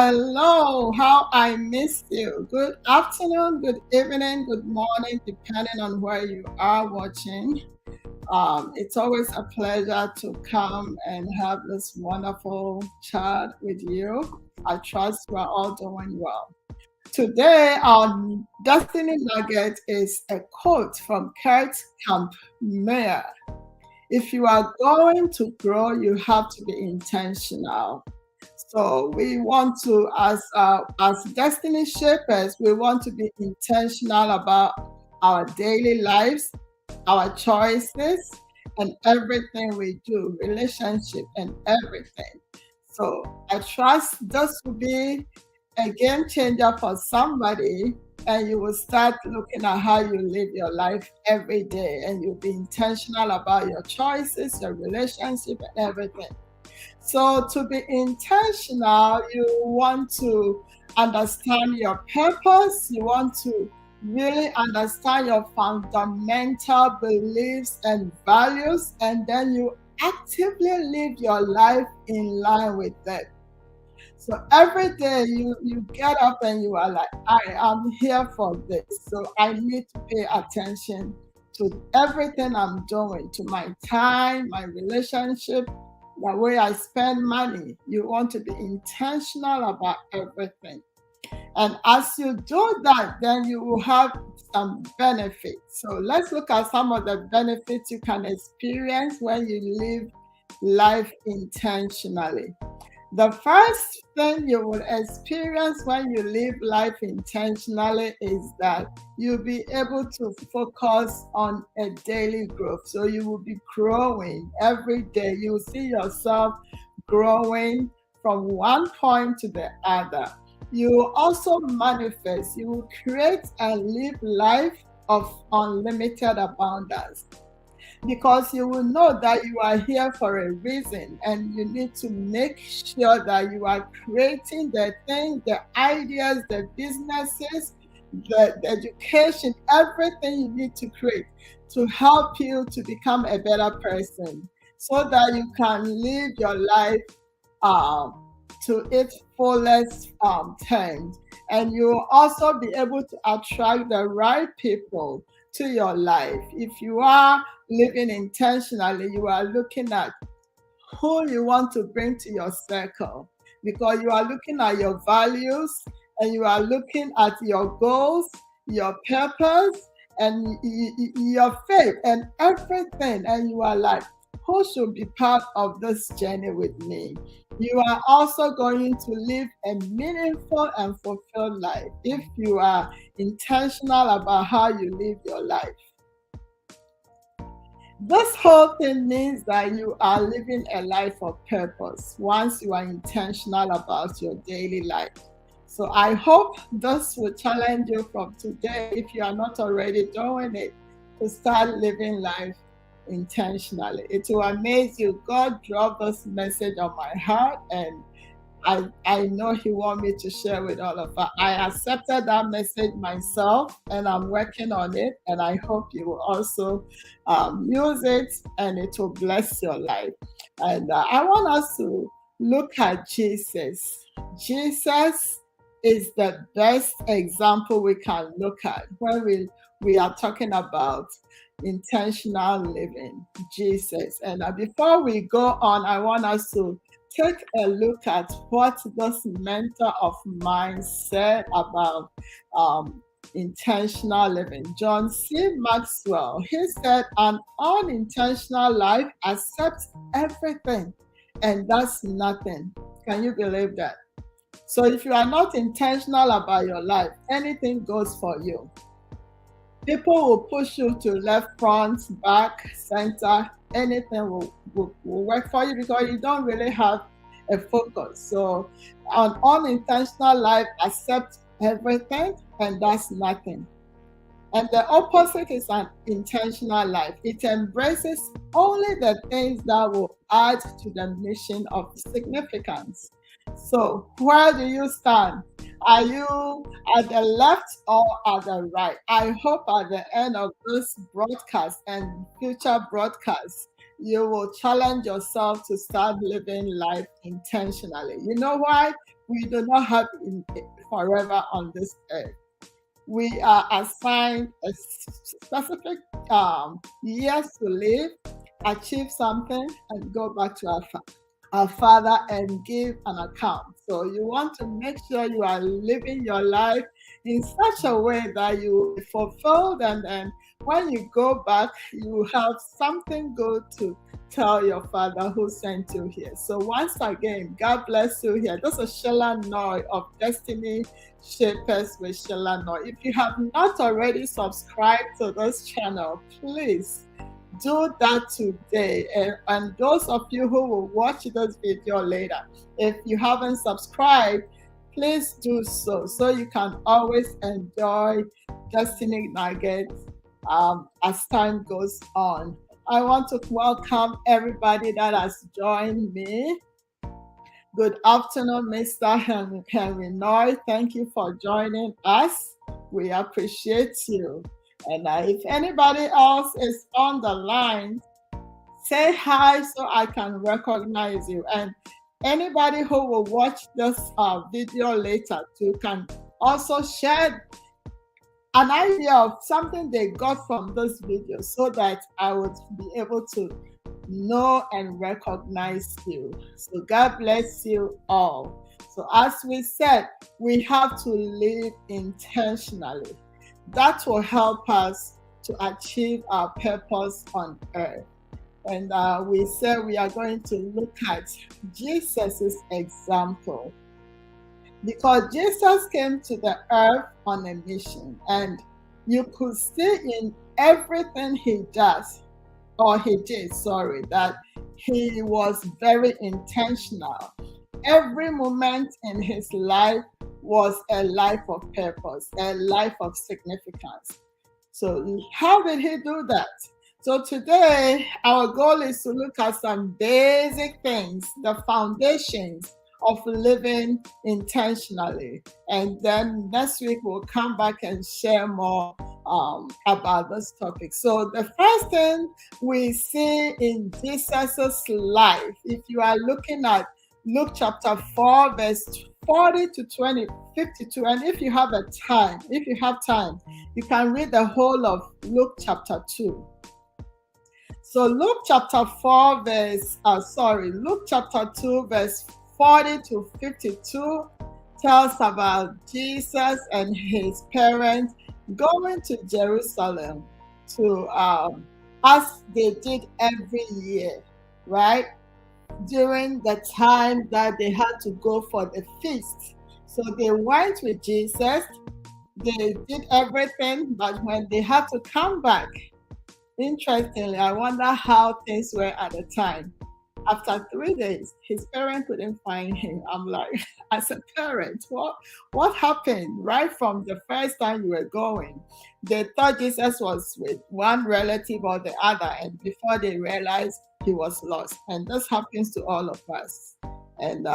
Hello, how I missed you. Good afternoon, good evening, good morning, depending on where you are watching. It's always a pleasure to come and have this wonderful chat with you. I trust we're all doing well. Today, our Destiny Nugget is a quote from Curt Kampmeier. If you are going to grow, you have to be intentional. So we want to, as destiny shapers, we want to be intentional about our daily lives, our choices, and everything we do, relationship and everything. So I trust this will be a game changer for somebody, and you will start looking at how you live your life every day, and you'll be intentional about your choices, your relationship, and everything. So, to be intentional, you want to understand your purpose, you want to really understand your fundamental beliefs and values, and then you actively live your life in line with that. So every day you get up and you are like, I am here for this. So I need to pay attention to everything I'm doing, to my time, my relationship, the way I spend money. You want to be intentional about everything. And as you do that, then you will have some benefits. So let's look at some of the benefits you can experience when you live life intentionally. The first thing you will experience when you live life intentionally is that you'll be able to focus on a daily growth. So you will be growing every day. You will see yourself growing from one point to the other. You will also manifest. You will create and live life of unlimited abundance, because you will know that you are here for a reason, and you need to make sure that you are creating the things, the ideas, the businesses, the education, everything you need to create to help you to become a better person, so that you can live your life um, to its fullest terms. And you will also be able to attract the right people to your life. If you are living intentionally, you are looking at who you want to bring to your circle, because you are looking at your values, and you are looking at your goals, your purpose, and your faith and everything. And you are like, who should be part of this journey with me? You are also going to live a meaningful and fulfilled life if you are intentional about how you live your life. This whole thing means that you are living a life of purpose once you are intentional about your daily life. So I hope this will challenge you from today, if you are not already doing it, to start living life intentionally. It will amaze you. God dropped this message on my heart, and I know He wants me to share with all of us. I accepted that message myself, and I'm working on it. And I hope you will also use it, and it will bless your life. And I want us to look at Jesus. Jesus is the best example we can look at when we are talking about intentional living. Jesus. And before we go on, I want us to take a look at what this mentor of mine said about intentional living. John C. Maxwell, he said, an unintentional life accepts everything and does nothing. Can you believe that? So if you are not intentional about your life, anything goes for you. People will push you to left, front, back, center. Anything will work for you, because you don't really have a focus. So an unintentional life accepts everything and does nothing. And the opposite is an intentional life. It embraces only the things that will add to the mission of significance. So, where do you stand? Are you at the left or at the right? I hope at the end of this broadcast and future broadcasts, you will challenge yourself to start living life intentionally. You know why? We do not have forever on this earth. We are assigned a specific years to live, achieve something, and go back to our Father and give an account. So you want to make sure you are living your life in such a way that you will be fulfilled, and then when you go back, you have something good to tell your Father who sent you here. So once again, God bless you here. This is Sheila Noy of Destiny Shapers with Sheila Noy. If you have not already subscribed to this channel, please do that today. And those of you who will watch this video later, if you haven't subscribed, please do so you can always enjoy Destiny Nuggets as time goes on. I want to welcome everybody that has joined me. Good afternoon, Mr. Henry Noy. Thank you for joining us. We appreciate you. And if anybody else is on the line, say hi so I can recognize you. And anybody who will watch this video later too can also share an idea of something they got from this video so that I would be able to know and recognize you. So God bless you all. So as we said, we have to live intentionally. That will help us to achieve our purpose on earth. And we said we are going to look at Jesus's example, because Jesus came to the earth on a mission, and you could see in everything he did, that he was very intentional. Every moment in his life was a life of purpose, a life of significance. So how did he do that? So today, our goal is to look at some basic things, the foundations of living intentionally. And then next week, we'll come back and share more about this topic. So the first thing we see in Jesus's life, if you are looking at Luke chapter 4, verse 40 to 52, and if you have time, you can read the whole of Luke chapter 2. So Luke chapter 2, verse 40 to 52 tells about Jesus and his parents going to Jerusalem to, as they did every year, right? During the time that they had to go for the feast. So they went with Jesus, they did everything, but when they had to come back, interestingly, I wonder how things were at the time. After 3 days, his parents couldn't find him. I'm like, as a parent, what happened? Right from the first time you were going, they thought Jesus was with one relative or the other, and before they realized, he was lost. And this happens to all of us. And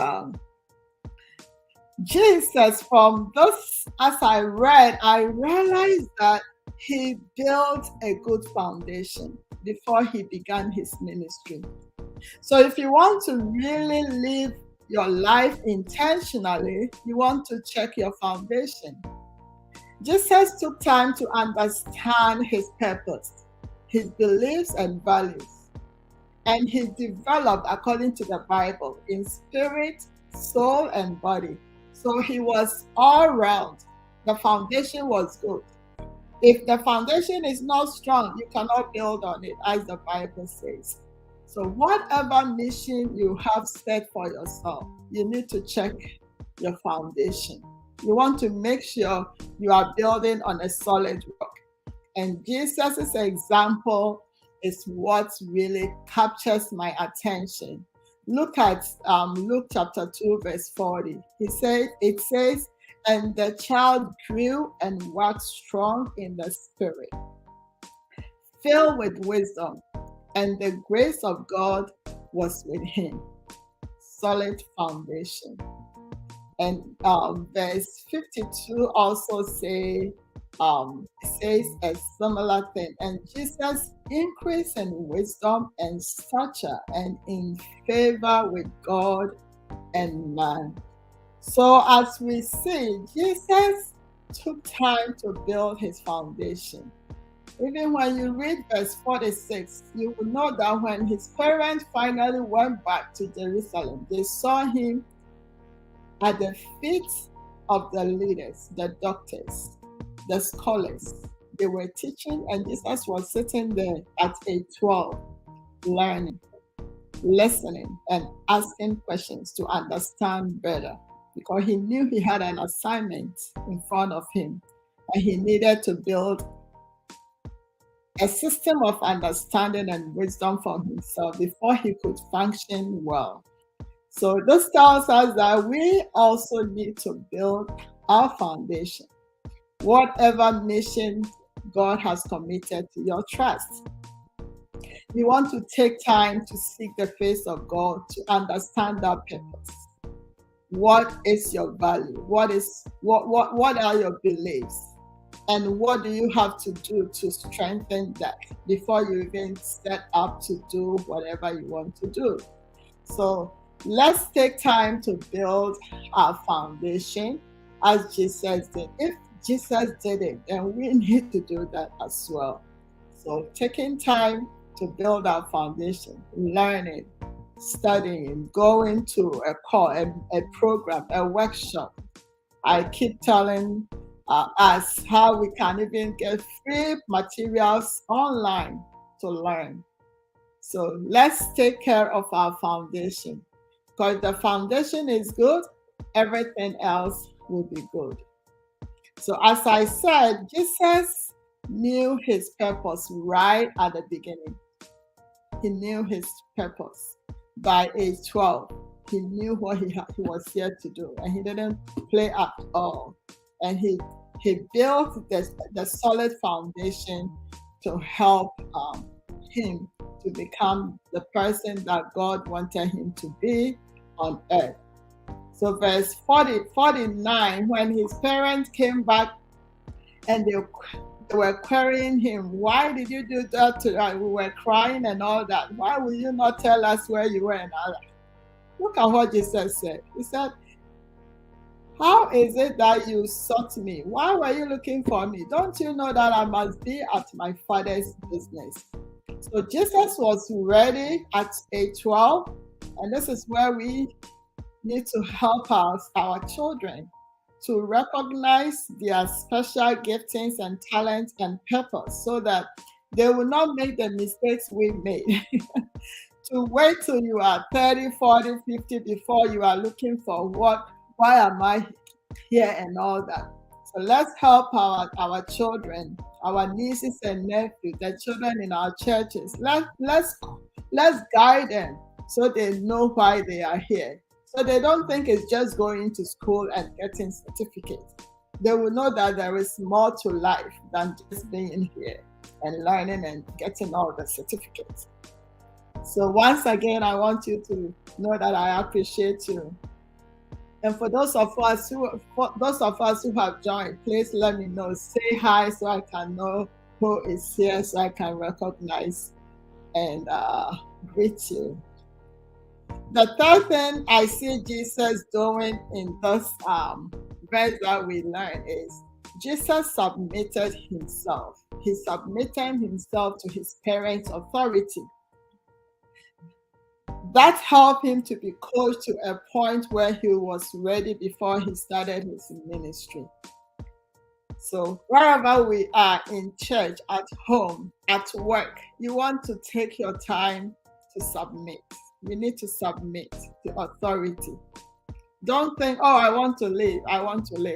Jesus, from this, as I read, I realized that he built a good foundation before he began his ministry. So if you want to really live your life intentionally, you want to check your foundation. Jesus took time to understand his purpose, his beliefs and values, and he developed according to the Bible in spirit, soul, and body. So he was all round. The foundation was good. If the foundation is not strong, you cannot build on it, as the Bible says. So whatever mission you have set for yourself, you need to check your foundation. You want to make sure you are building on a solid rock. And Jesus' example is what really captures my attention. Look at Luke chapter 2, verse 40. It says, and the child grew and waxed strong in the spirit, filled with wisdom, and the grace of God was with him. Solid foundation. And verse 52 also says a similar thing. And Jesus increased in wisdom and stature and in favor with God and man. So as we see, Jesus took time to build his foundation. Even when you read verse 46, you will know that when his parents finally went back to Jerusalem, they saw him at the feet of the leaders, the doctors, the scholars. They were teaching, and Jesus was sitting there at age 12, learning, listening, and asking questions to understand better because he knew he had an assignment in front of him and he needed to build a system of understanding and wisdom for himself before he could function well. So, this tells us that we also need to build our foundation, whatever mission God has committed to your trust. You want to take time to seek the face of God to understand that purpose. What is your value? What are your beliefs? And what do you have to do to strengthen that before you even set up to do whatever you want to do? So let's take time to build our foundation as Jesus did. If Jesus did it, then we need to do that as well. So taking time to build our foundation, learning, studying, going to a program, a workshop. I keep telling us how we can even get free materials online to learn. So let's take care of our foundation because if the foundation is good, everything else will be good. So as I said, Jesus knew his purpose right at the beginning. He knew his purpose by age 12. He knew what he was here to do, and he didn't play at all. And he built the solid foundation to help him to become the person that God wanted him to be on earth. So verse 49, when his parents came back and they were querying him, why did you do that to us? We were crying and all that. Why will you not tell us where you were and all that? Look at what Jesus said. He said, how is it that you sought me? Why were you looking for me? Don't you know that I must be at my Father's business? So Jesus was ready at age 12, and this is where we need to help our children to recognize their special giftings and talents and purpose so that they will not make the mistakes we made. To wait till you are 30, 40, 50 before you are looking for why am I here and all that. So let's help our children, our nieces and nephews, the children in our churches. Let's guide them so they know why they are here. So they don't think it's just going to school and getting certificates. They will know that there is more to life than just being here and learning and getting all the certificates. So once again, I want you to know that I appreciate you. And for those of us who have joined, please let me know. Say hi so I can know who is here, so I can recognize and greet you. The third thing I see Jesus doing in this verse that we learn is Jesus submitted himself. He submitted himself to his parents' authority. That helped him to be coached to a point where he was ready before he started his ministry. So wherever we are, in church, at home, at work, you want to take your time to submit. You need to submit to authority. Don't think, oh, I want to leave,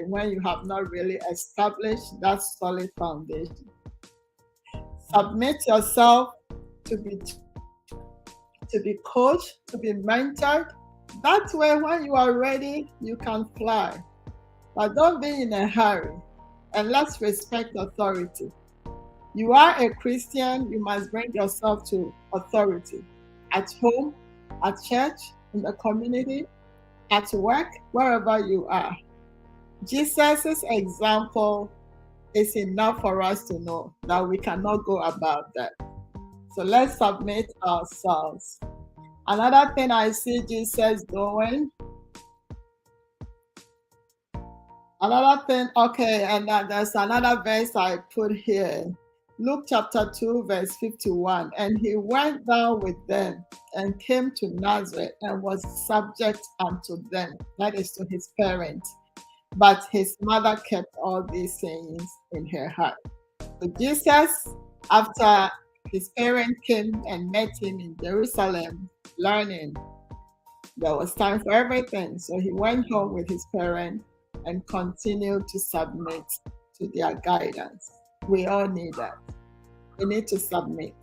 when you have not really established that solid foundation. Submit yourself to be coached, to be mentored. That way, when you are ready, you can fly. But don't be in a hurry, and let's respect authority. You are a Christian, you must bring yourself to authority. At home, at church, in the community, at work, wherever you are. Jesus' example is enough for us to know that we cannot go about that. So let's submit ourselves. Another thing I see Jesus doing Another thing, okay, and there's another verse I put here. Luke chapter 2, verse 51. And he went down with them and came to Nazareth and was subject unto them, that is to his parents. But his mother kept all these sayings in her heart. So Jesus, after his parents came and met him in Jerusalem, learning, there was time for everything. So he went home with his parents and continued to submit to their guidance. We all need that. We need to submit,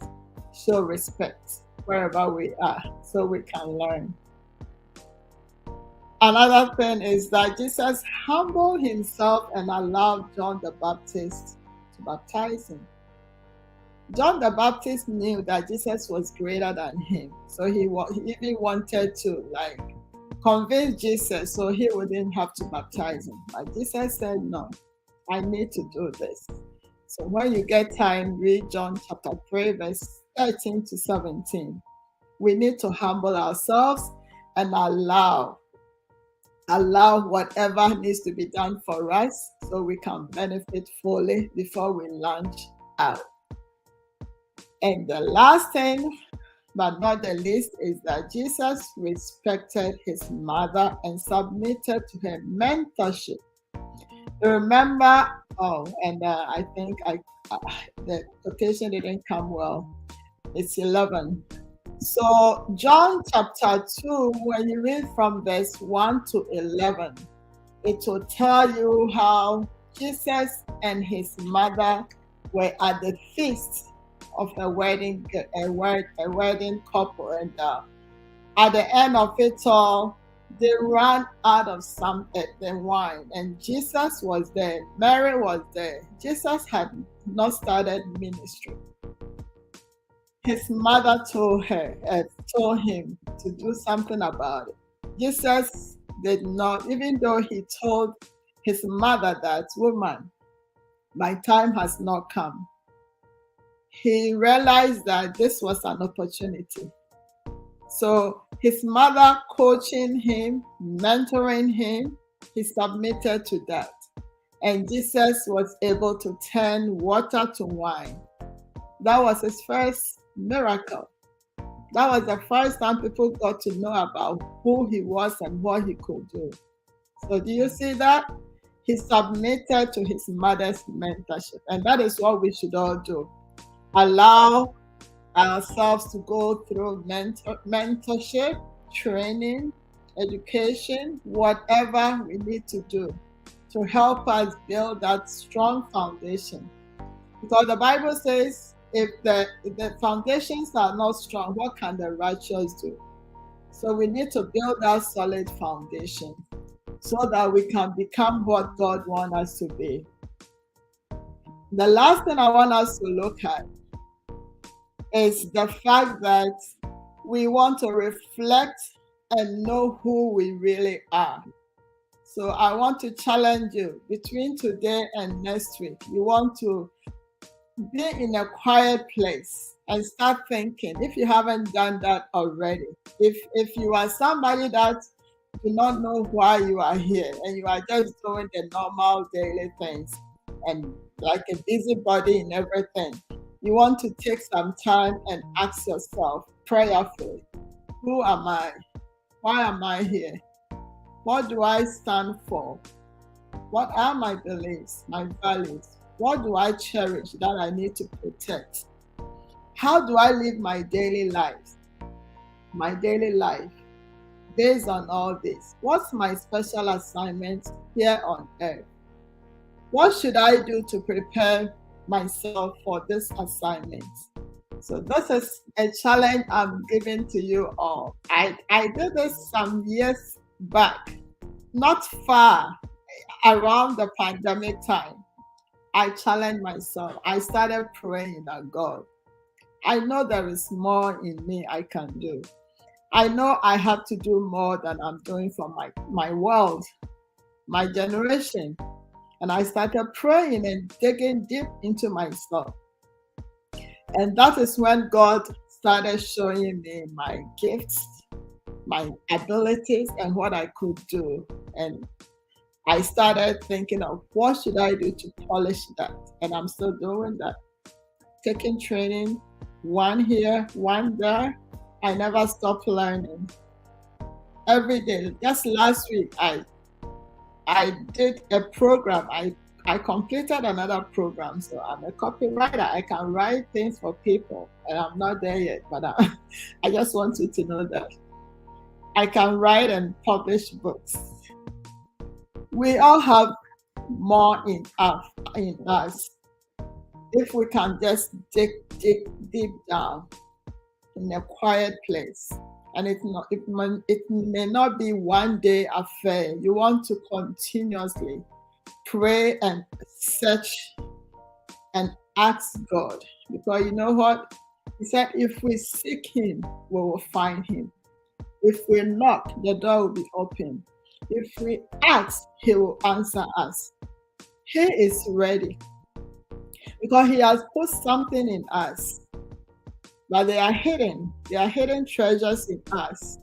show respect wherever we are so we can learn. Another thing is that Jesus humbled himself and allowed John the Baptist to baptize him. John the Baptist knew that Jesus was greater than him. So he even wanted to convince Jesus so he wouldn't have to baptize him. But Jesus said, no, I need to do this. So when you get time, read John chapter 3, verse 13 to 17. We need to humble ourselves and allow whatever needs to be done for us so we can benefit fully before we launch out. And the last thing, but not the least, is that Jesus respected his mother and submitted to her mentorship. Remember, I think the quotation didn't come well. It's 11. So John chapter 2, when you read from verse 1 to 11, it will tell you how Jesus and his mother were at the feast of a wedding couple, and at the end of it all, they ran out of the wine, and Jesus was there, Mary was there. Jesus had not started ministry. His mother told him to do something about it. Jesus did not, even though he told his mother that, woman, my time has not come. He realized that this was an opportunity. So his mother coaching him, mentoring him, he submitted to that. And Jesus was able to turn water to wine. That was his first miracle. That was the first time people got to know about who he was and what he could do. So do you see that? He submitted to his mother's mentorship. And that is what we should all do. Allow ourselves to go through mentorship, training, education, whatever we need to do to help us build that strong foundation. Because the Bible says, if the foundations are not strong, what can the righteous do? So we need to build that solid foundation so that we can become what God wants us to be. The last thing I want us to look at is the fact that we want to reflect and know who we really are. So I want to challenge you between today and next week. You want to be in a quiet place and start thinking, if you haven't done that already. If you are somebody that do not know why you are here and you are just doing the normal daily things and like a busybody in everything, you want to take some time and ask yourself prayerfully, who am I? Why am I here? What do I stand for? What are my beliefs, my values? What do I cherish that I need to protect? How do I live my daily life? My daily life based on all this. What's my special assignment here on earth? What should I do to prepare myself for this assignment? So this is a challenge I'm giving to you all. I did this some years back, not far around the pandemic time. I challenged myself. I started praying that God, I know there is more in me I can do. I know I have to do more than I'm doing for my world, my generation. And I started praying and digging deep into myself. And that is when God started showing me my gifts, my abilities, and what I could do. And I started thinking of what should I do to polish that, and I'm still doing that. Taking training, one here, one there. I never stop learning every day. Just last week, I did a program. I completed another program, so I'm a copywriter. I can write things for people, and I'm not there yet, but I just want you to know that I can write and publish books. We all have more in us if we can just dig deep down in a quiet place. And it may not be one day affair. You want to continuously pray and search and ask God, because you know what? He said, if we seek Him, we will find Him. If we knock, the door will be open. If we ask, He will answer us. He is ready because He has put something in us, but they are hidden. They are hidden treasures in us.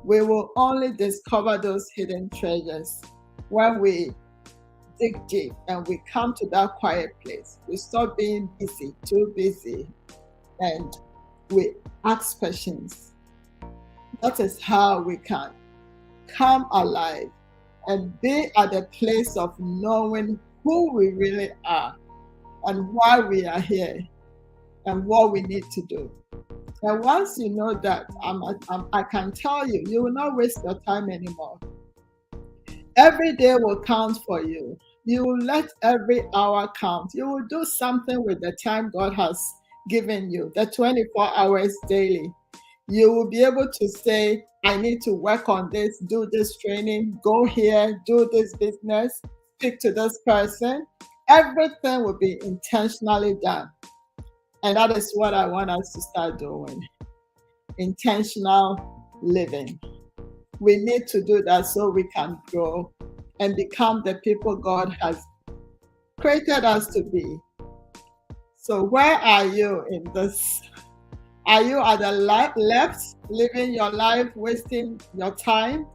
We will only discover those hidden treasures when we dig deep and we come to that quiet place. We stop being busy, too busy, and we ask questions. That is how we can come alive and be at the place of knowing who we really are and why we are here and what we need to do. And once you know that, I can tell you, you will not waste your time anymore. Every day will count for you. You will let every hour count. You will do something with the time God has given you, the 24 hours daily. You will be able to say, I need to work on this, do this training, go here, do this business, speak to this person. Everything will be intentionally done. And that is what I want us to start doing. Intentional living. We need to do that so we can grow and become the people God has created us to be. So where are you in this? Are you at the left, living your life, wasting your time?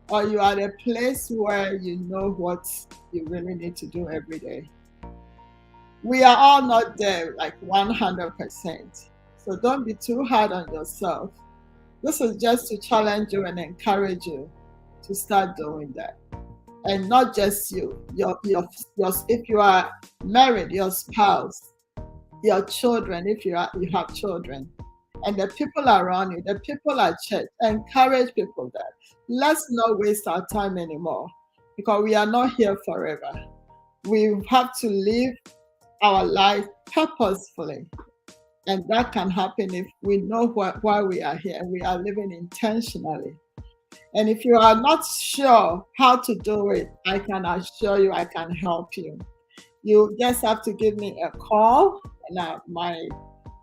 Or you are at a place where you know what you really need to do every day? We are all not there like 100%. So don't be too hard on yourself. This is just to challenge you and encourage you to start doing that. And not just you, if you are married, your spouse, your children, if you have children, and the people around you, the people at church, encourage people that let's not waste our time anymore, because we are not here forever. We have to live our life purposefully. And that can happen if we know why we are here and we are living intentionally. And if you are not sure how to do it, I can assure you I can help you. You just have to give me a call, and my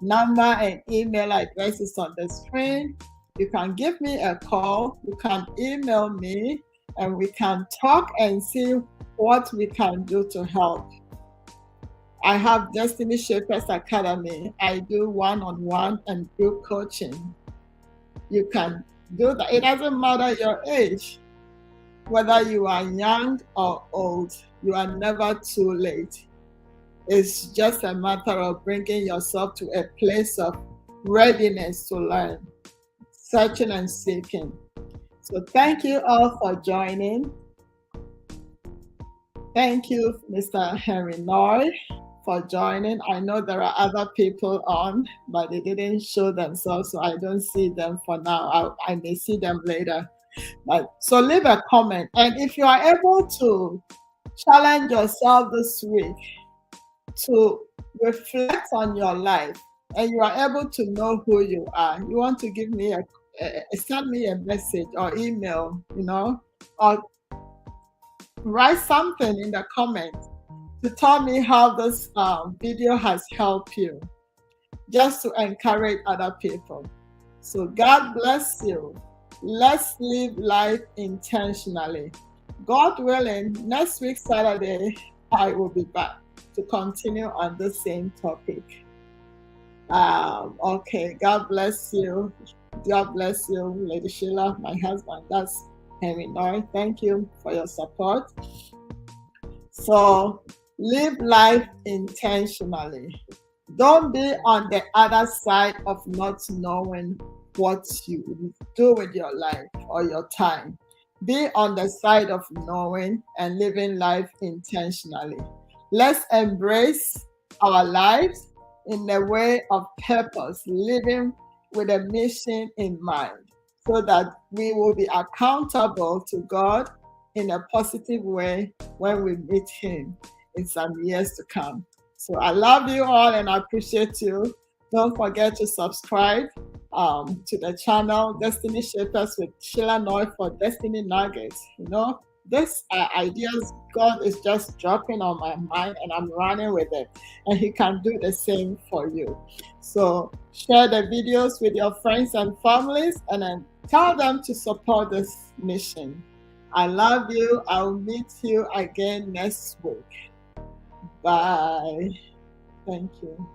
number and email address is on the screen. You can give me a call, you can email me, and we can talk and see what we can do to help. I have Destiny Shapers Academy. I do one-on-one and group coaching. You can do that. It doesn't matter your age, whether you are young or old, you are never too late. It's just a matter of bringing yourself to a place of readiness to learn, searching and seeking. So thank you all for joining. Thank you, Mr. Henry Noy, for joining. I know there are other people on, but they didn't show themselves, so I don't see them for now. I may see them later. So leave a comment. And if you are able to challenge yourself this week to reflect on your life, and you are able to know who you are, you want to give me send me a message or email, or write something in the comments to tell me how this video has helped you, just to encourage other people. So God bless you. Let's live life intentionally. God willing, next week, Saturday, I will be back to continue on the same topic. Okay, God bless you. God bless you, Lady Sheila, my husband. Henry Noy. Thank you for your support. So live life intentionally. Don't be on the other side of not knowing what you do with your life or your time. Be on the side of knowing and living life intentionally. Let's embrace our lives in the way of purpose, living with a mission in mind, so that we will be accountable to God in a positive way when we meet Him in some years to come. So I love you all and I appreciate you. Don't forget to subscribe to the channel Destiny Shapers with Sheila Noy for Destiny Nuggets. This ideas God is just dropping on my mind and I'm running with it. And He can do the same for you. So share the videos with your friends and families and then tell them to support this mission. I love you. I'll meet you again next week. Bye. Thank you.